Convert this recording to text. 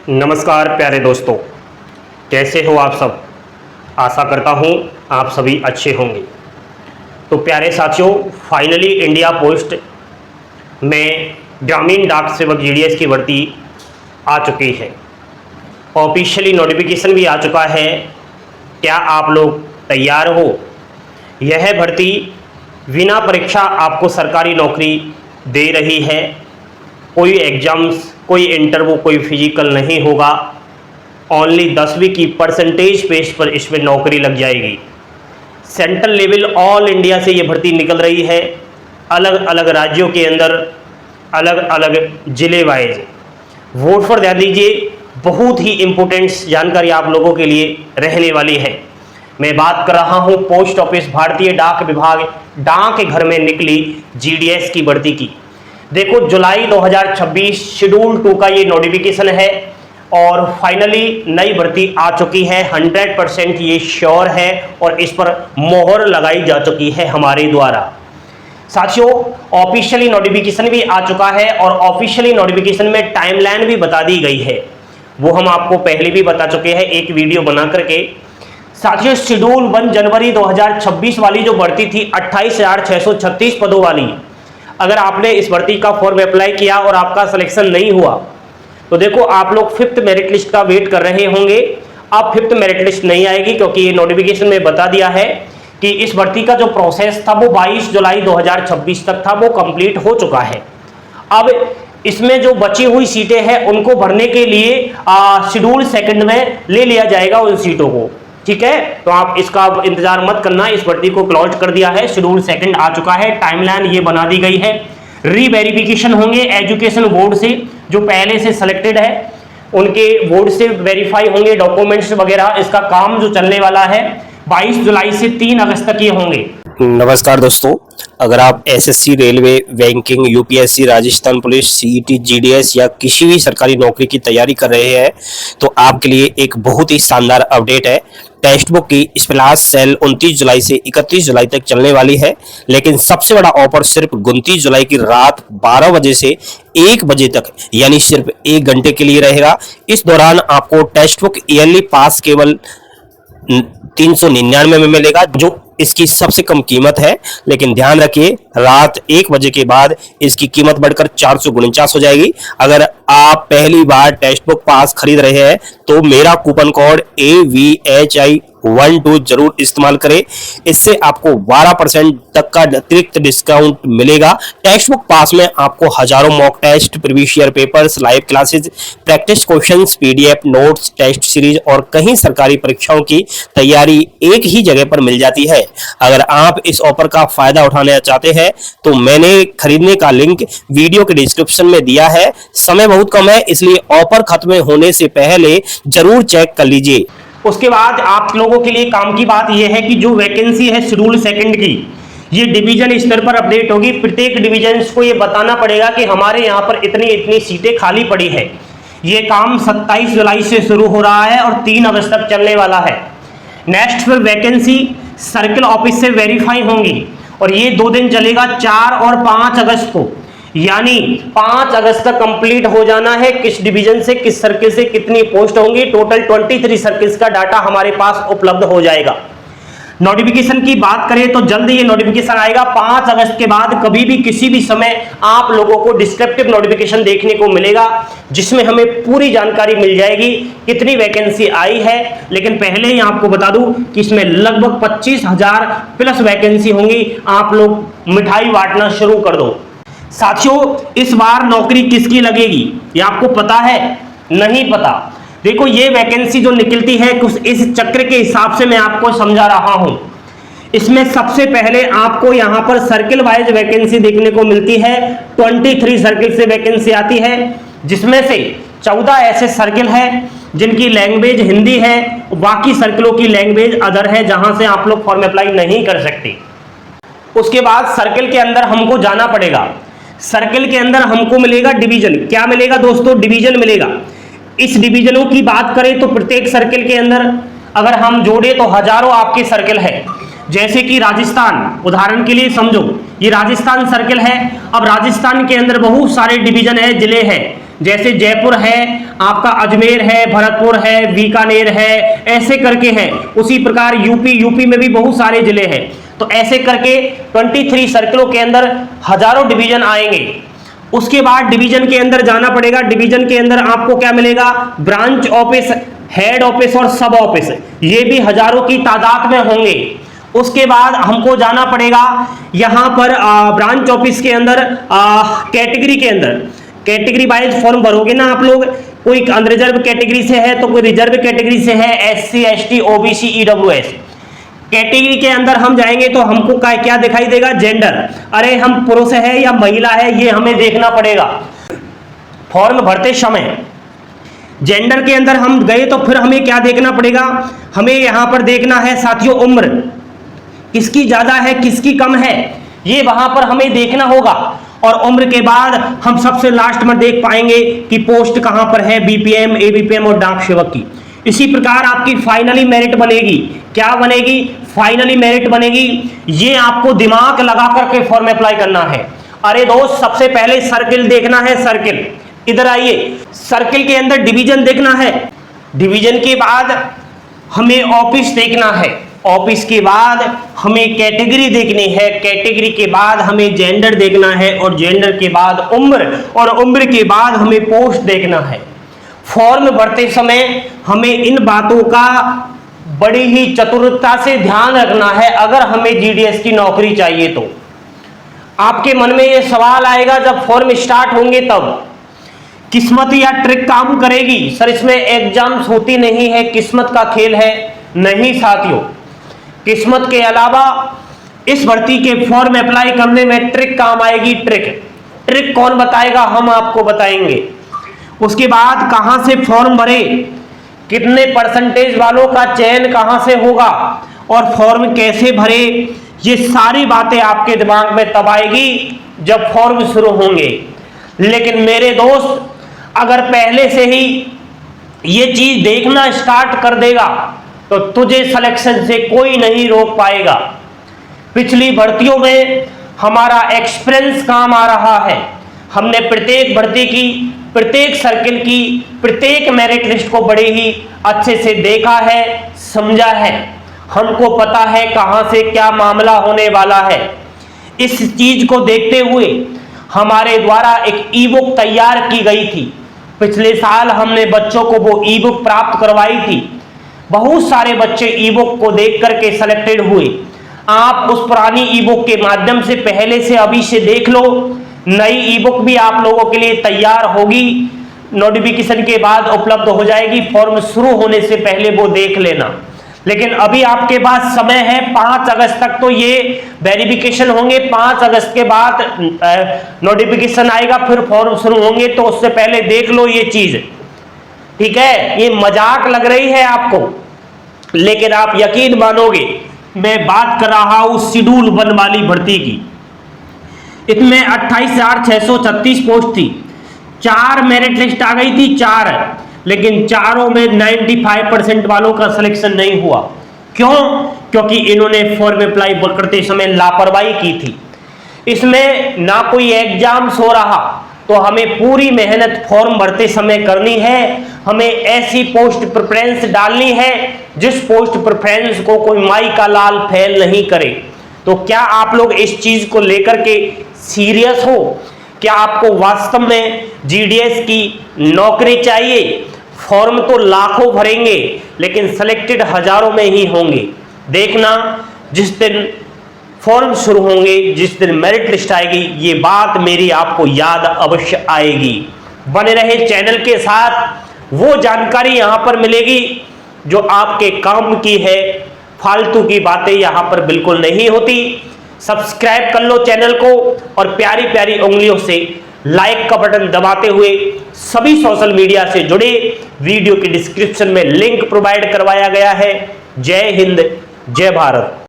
नमस्कार प्यारे दोस्तों, कैसे हो आप सब। आशा करता हूँ आप सभी अच्छे होंगे। तो प्यारे साथियों, फाइनली इंडिया पोस्ट में ग्रामीण डाक सेवक जीडीएस की भर्ती आ चुकी है। ऑफिशियली नोटिफिकेशन भी आ चुका है। क्या आप लोग तैयार हो? यह भर्ती बिना परीक्षा आपको सरकारी नौकरी दे रही है। कोई एग्जाम्स, कोई इंटरव्यू, कोई फिजिकल नहीं होगा। ओनली 10वीं की परसेंटेज बेस पर इसमें नौकरी लग जाएगी। सेंट्रल लेवल ऑल इंडिया से ये भर्ती निकल रही है, अलग अलग राज्यों के अंदर, अलग अलग जिले वाइज। वोट पर ध्यान दीजिए, बहुत ही इम्पोर्टेंट जानकारी आप लोगों के लिए रहने वाली है। मैं बात कर रहा हूँ पोस्ट ऑफिस भारतीय डाक विभाग डाक घर में निकली जीडीएस की भर्ती की। देखो, जुलाई 2026 शेड्यूल 2 का ये नोटिफिकेशन है और फाइनली नई भर्ती आ चुकी है। 100% ये श्योर है और इस पर मोहर लगाई जा चुकी है हमारे द्वारा। साथियों, ऑफिशियली नोटिफिकेशन भी आ चुका है और ऑफिशियली नोटिफिकेशन में टाइमलाइन भी बता दी गई है। वो हम आपको पहले भी बता चुके हैं एक वीडियो बना करके। साथियों, शेड्यूल 1 जनवरी 2026 वाली जो भर्ती थी 28,636 पदों वाली, अगर आपने इस भर्ती का फॉर्म अप्लाई किया और आपका सिलेक्शन नहीं हुआ तो देखो, आप लोग 5th मेरिट लिस्ट का वेट कर रहे होंगे। अब 5th मेरिट लिस्ट नहीं आएगी क्योंकि ये नोटिफिकेशन में बता दिया है कि इस भर्ती का जो प्रोसेस था वो 22 जुलाई 2026 तक था, वो कंप्लीट हो चुका है। अब इसमें जो बची हुई सीटें हैं उनको भरने के लिए शेड्यूल 2 में ले लिया जाएगा उन सीटों को। ठीक है, तो आप इसका इंतजार मत करना। इस भर्ती को क्लोज कर दिया है, शेड्यूल 2 आ चुका है। टाइमलाइन ये बना दी गई है। रीवेरिफिकेशन होंगे एजुकेशन बोर्ड से, जो पहले से सिलेक्टेड है उनके बोर्ड से वेरीफाई होंगे डॉक्यूमेंट्स वगैरह। इसका काम जो चलने वाला है 22 जुलाई से 3 अगस्त तक ये होंगे। नमस्कार दोस्तों, अगर आप SSC, railway, banking, UPSC, Rajasthan police, CET, GDS या किसी भी सरकारी नौकरी की तैयारी कर रहे हैं तो आपके लिए एक बहुत ही शानदार अपडेट है। टेक्स्ट बुक की स्प्लैश सेल 29 जुलाई से 31 जुलाई तक चलने वाली है, लेकिन सबसे बड़ा ऑफर सिर्फ 29 जुलाई की रात 12 बजे से 1 बजे तक, यानी सिर्फ 1 घंटे के लिए रहेगा। इस दौरान आपको टेक्स्ट बुक ईयरली पास केवल 399 में मिलेगा, जो इसकी सबसे कम कीमत है। लेकिन ध्यान रखिए, रात 1 बजे के बाद इसकी कीमत बढ़कर 449 हो जाएगी। अगर आप पहली बार टेक्स्ट बुक पास खरीद रहे हैं तो मेरा कूपन कोड AVHI12 जरूर इस्तेमाल करें। इससे आपको 12% तक का अतिरिक्त डिस्काउंट मिलेगा। टेक्स्ट बुक पास में आपको हजारों mock test, previous year papers, live classes, practice questions, PDF notes, test series और कई सरकारी परीक्षाओं की तैयारी एक ही जगह पर मिल जाती है। अगर आप इस ऑफर का फायदा उठाना चाहते हैं तो मैंने खरीदने का लिंक वीडियो के डिस्क्रिप्शन में दिया है। समय बहुत कम है, इसलिए ऑफर खत्म होने से पहले जरूर चेक कर लीजिए। उसके बाद आप लोगों के लिए काम की बात यह है कि जो वैकेंसी है शेड्यूल 2 की, ये डिवीजन स्तर पर अपडेट होगी। प्रत्येक डिवीजन को ये बताना पड़ेगा कि हमारे यहाँ पर इतनी इतनी सीटें खाली पड़ी है। ये काम 27 जुलाई से शुरू हो रहा है और 3 अगस्त तक चलने वाला है। नेक्स्ट फिर वैकेंसी सर्किल ऑफिस से वेरीफाई होंगी और ये 2 दिन चलेगा, 4 और 5 अगस्त को, यानी 5 अगस्त तक कंप्लीट हो जाना है। किस डिवीजन से, किस सर्किल से कितनी पोस्ट होंगी, टोटल 23 सर्किल्स का डाटा हमारे पास उपलब्ध हो जाएगा। नोटिफिकेशन की बात करें तो जल्द ये नोटिफिकेशन आएगा। 5 अगस्त के बाद कभी भी किसी भी समय आप लोगों को डिस्क्रिप्टिव नोटिफिकेशन देखने को मिलेगा, जिसमें हमें पूरी जानकारी मिल जाएगी कितनी वैकेंसी आई है। लेकिन पहले ही आपको बता दूं कि इसमें लगभग 25,000 प्लस वैकेंसी होंगी। आप लोग मिठाई बांटना शुरू कर दो। साथियों, इस बार नौकरी किसकी लगेगी ये आपको पता है? नहीं पता। देखो, ये वैकेंसी जो निकलती है कुछ इस चक्र के हिसाब से मैं आपको समझा रहा हूं। इसमें सबसे पहले आपको यहां पर सर्किल वाइज वैकेंसी देखने को मिलती है। 23 सर्किल से वैकेंसी आती है, जिसमें से 14 ऐसे सर्किल हैं जिनकी लैंग्वेज हिंदी है, बाकी सर्किलों की लैंग्वेज अदर है, जहां से आप लोग फॉर्म अप्लाई नहीं कर सकते। उसके बाद सर्किल के अंदर हमको जाना पड़ेगा। सर्किल के अंदर हमको मिलेगा डिवीजन। क्या मिलेगा दोस्तों? डिवीजन मिलेगा। इस डिवीजनों की बात करें तो प्रत्येक सर्किल के अंदर अगर हम जोड़े तो हजारों आपके सर्किल है। जैसे कि राजस्थान, उदाहरण के लिए समझो, ये राजस्थान सर्किल है। अब राजस्थान के अंदर बहुत सारे डिवीजन है, जिले हैं। जैसे जयपुर है, आपका अजमेर है, भरतपुर है, बीकानेर है, ऐसे करके है। उसी प्रकार यूपी में भी बहुत सारे जिले हैं। तो ऐसे करके 23 सर्कलों के अंदर हजारों डिवीजन आएंगे। उसके बाद डिवीजन के अंदर जाना पड़ेगा। डिवीजन के अंदर आपको क्या मिलेगा? ब्रांच ऑफिस, हेड ऑफिस और सब ऑफिस, ये भी हजारों की तादाद में होंगे। उसके बाद हमको जाना पड़ेगा यहां पर ब्रांच ऑफिस के अंदर कैटेगरी के अंदर, कैटेगरी वाइज फॉर्म भरोगे ना आप लोग। कोई अनरिजर्व कैटेगरी से है तो कोई रिजर्व कैटेगरी से है, SC ST OBC EWS। Category के अंदर हम जाएंगे तो हमको क्या दिखाई देगा? जेंडर। अरे हम पुरुष है या महिला है ये हमें देखना पड़ेगा फॉर्म भरते समय। जेंडर के अंदर हम गए तो फिर हमें क्या देखना पड़ेगा? हमें यहां पर देखना है साथियों उम्र, किसकी ज्यादा है किसकी कम है, ये वहां पर हमें देखना होगा। और उम्र के बाद हम सबसे लास्ट में देख पाएंगे कि पोस्ट कहां पर है, BPM ABPM और डाक सेवक की। इसी प्रकार आपकी फाइनली मेरिट बनेगी। क्या बनेगी? फाइनली मेरिट बनेगी। ये आपको दिमाग लगा करके फॉर्म अप्लाई करना है। अरे दोस्त, सबसे पहले सर्किल देखना है। सर्किल, इधर आइए। सर्किल के अंदर डिवीजन देखना है। डिवीजन के बाद हमें ऑफिस देखना है। ऑफिस के बाद हमें कैटेगरी देखनी है। कैटेगरी के बाद हमें जेंडर देखना है और जेंडर के बाद उम्र, और उम्र के बाद हमें पोस्ट देखना है। फॉर्म भरते समय हमें इन बातों का बड़ी ही चतुरता से ध्यान रखना है। अगर हमें GDS की नौकरी चाहिए तो आपके मन में यह सवाल आएगा जब फॉर्म स्टार्ट होंगे तब, किस्मत या ट्रिक काम करेगी? सर इसमें एग्जाम्स होती नहीं है, किस्मत का खेल है। नहीं साथियों, किस्मत के अलावा इस भर्ती के फॉर्म अप्लाई करने में ट्रिक काम आएगी। ट्रिक कौन बताएगा? हम आपको बताएंगे। उसके बाद कहां से फॉर्म भरे, कितने परसेंटेज वालों का चयन कहां से होगा और फॉर्म कैसे भरे, ये सारी बातें आपके दिमाग में तब आएगी जब फॉर्म शुरू होंगे। लेकिन मेरे दोस्त, अगर पहले से ही ये चीज देखना स्टार्ट कर देगा तो तुझे सिलेक्शन से कोई नहीं रोक पाएगा। पिछली भर्तियों में हमारा एक्सपीरियंस काम आ रहा है। हमने प्रत्येक भर्ती की, प्रत्येक सर्किल की, प्रत्येक मेरिट लिस्ट को बड़े ही अच्छे से देखा है, समझा है। हमको पता है कहां से क्या मामला होने वाला है। इस चीज को देखते हुए हमारे द्वारा एक ई-बुक तैयार की गई थी। पिछले साल हमने बच्चों को वो ई-बुक प्राप्त करवाई थी। बहुत सारे बच्चे ई-बुक को देख करके सिलेक्टेड हुए। आप उस पुरानी ई-बुक के माध्यम से पहले से अभी से देख लो। नई ई-बुक भी आप लोगों के लिए तैयार होगी, नोटिफिकेशन के बाद उपलब्ध हो जाएगी। फॉर्म शुरू होने से पहले वो देख लेना। लेकिन अभी आपके पास समय है, 5 अगस्त तक तो ये वेरिफिकेशन होंगे। 5 अगस्त के बाद नोटिफिकेशन आएगा, फिर फॉर्म शुरू होंगे। तो उससे पहले देख लो ये चीज, ठीक है? ये मजाक लग रही है आपको, लेकिन आप यकीन मानोगे, मैं बात कर रहा हूं शेड्यूल 1 वाली भर्ती की। इसमें 28,636 पोस्ट थी। 4 मेरिट लिस्ट आ गई थी, 4, लेकिन चारों में 95% वालों का सिलेक्शन नहीं हुआ। क्यों? क्योंकि इन्होंने फॉर्म अप्लाई करते समय लापरवाही की थी। इसमें ना कोई एग्जाम्स हो रहा, तो हमें पूरी मेहनत फॉर्म भरते समय करनी है। हमें ऐसी पोस्ट प्रेफरेंस डालनी है जिस पोस्ट प्रेफरेंस को कोई माई का लाल फेल नहीं करे। तो क्या आप लोग इस चीज को लेकर के सीरियस हो? क्या आपको वास्तव में GDS की नौकरी चाहिए? फॉर्म तो लाखों भरेंगे, लेकिन सिलेक्टेड हजारों में ही होंगे। देखना, जिस दिन फॉर्म शुरू होंगे, जिस दिन मेरिट लिस्ट आएगी, ये बात मेरी आपको याद अवश्य आएगी। बने रहे चैनल के साथ। वो जानकारी यहां पर मिलेगी जो आपके काम की है। फालतू की बातें यहां पर बिल्कुल नहीं होती। सब्सक्राइब कर लो चैनल को और प्यारी प्यारी उंगलियों से लाइक का बटन दबाते हुए सभी सोशल मीडिया से जुड़े। वीडियो की डिस्क्रिप्शन में लिंक प्रोवाइड करवाया गया है। जय हिंद, जय भारत।